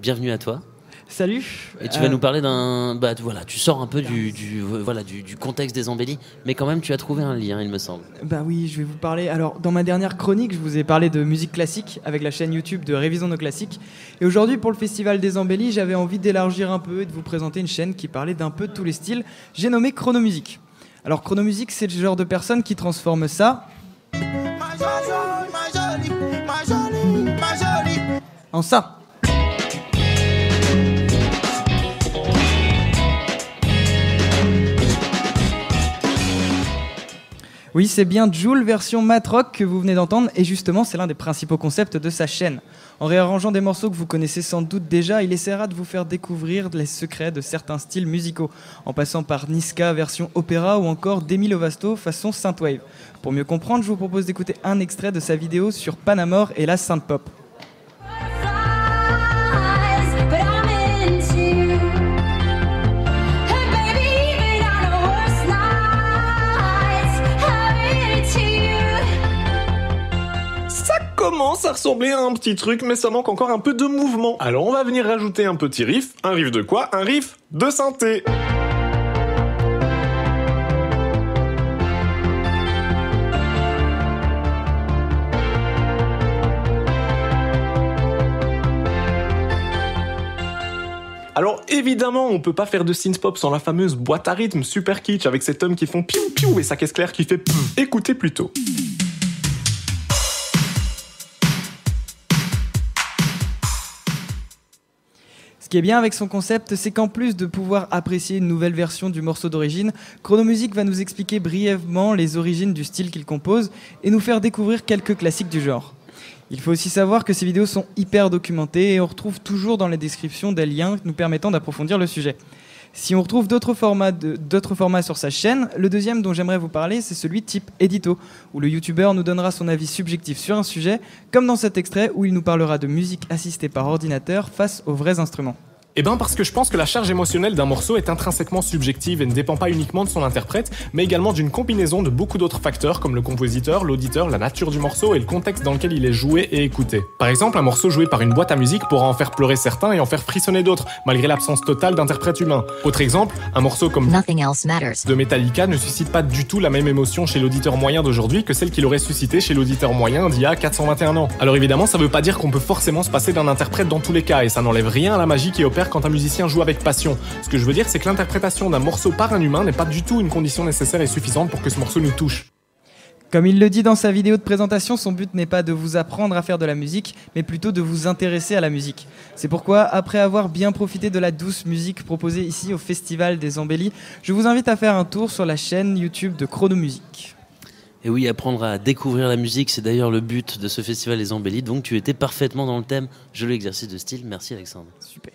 bienvenue à toi. Salut. Et tu vas nous parler d'un... voilà, tu sors un peu du contexte des embellis, mais quand même tu as trouvé un lien, il me semble. Bah oui, je vais vous parler. Alors, dans ma dernière chronique, je vous ai parlé de musique classique avec la chaîne YouTube de Révisons nos classiques. Et aujourd'hui, pour le Festival des embellis, j'avais envie d'élargir un peu et de vous présenter une chaîne qui parlait d'un peu de tous les styles. J'ai nommé Chronomusique. Alors, Chronomusique, c'est le genre de personne qui transforme ça en ça. Oui, c'est bien Jul version Matrock que vous venez d'entendre, et justement, c'est l'un des principaux concepts de sa chaîne. En réarrangeant des morceaux que vous connaissez sans doute déjà, il essaiera de vous faire découvrir les secrets de certains styles musicaux, en passant par Niska version opéra ou encore Demi Lovato façon synthwave. Pour mieux comprendre, je vous propose d'écouter un extrait de sa vidéo sur Panamore et la synthpop. Commence à ressembler à un petit truc, mais ça manque encore un peu de mouvement. Alors on va venir rajouter un petit riff. Un riff de quoi? Un riff de synthé. Alors évidemment, on peut pas faire de synthpop sans la fameuse boîte à rythme super kitsch avec ces tomes qui font piou piou et sa caisse claire qui fait pff. Écoutez plutôt. Ce qui est bien avec son concept, c'est qu'en plus de pouvoir apprécier une nouvelle version du morceau d'origine, Chronomusique va nous expliquer brièvement les origines du style qu'il compose et nous faire découvrir quelques classiques du genre. Il faut aussi savoir que ces vidéos sont hyper documentées et on retrouve toujours dans les descriptions des liens nous permettant d'approfondir le sujet. Si on retrouve d'autres formats sur sa chaîne, le deuxième dont j'aimerais vous parler, c'est celui type édito, où le youtubeur nous donnera son avis subjectif sur un sujet, comme dans cet extrait où il nous parlera de musique assistée par ordinateur face aux vrais instruments. Eh ben parce que je pense que la charge émotionnelle d'un morceau est intrinsèquement subjective et ne dépend pas uniquement de son interprète, mais également d'une combinaison de beaucoup d'autres facteurs comme le compositeur, l'auditeur, la nature du morceau et le contexte dans lequel il est joué et écouté. Par exemple, un morceau joué par une boîte à musique pourra en faire pleurer certains et en faire frissonner d'autres, malgré l'absence totale d'interprète humain. Autre exemple, un morceau comme Nothing Else Matters de Metallica ne suscite pas du tout la même émotion chez l'auditeur moyen d'aujourd'hui que celle qu'il aurait suscité chez l'auditeur moyen d'il y a 421 ans. Alors évidemment, ça veut pas dire qu'on peut forcément se passer d'un interprète dans tous les cas, et ça n'enlève rien à la magie qui opère quand un musicien joue avec passion. Ce que je veux dire, c'est que l'interprétation d'un morceau par un humain n'est pas du tout une condition nécessaire et suffisante pour que ce morceau nous touche. Comme il le dit dans sa vidéo de présentation, son but n'est pas de vous apprendre à faire de la musique, mais plutôt de vous intéresser à la musique. C'est pourquoi, après avoir bien profité de la douce musique proposée ici au Festival des Embellis, je vous invite à faire un tour sur la chaîne YouTube de Chronomusique. Et oui, apprendre à découvrir la musique, c'est d'ailleurs le but de ce Festival des Embellis, donc tu étais parfaitement dans le thème. Joli exercice de style, merci Alexandre. Super.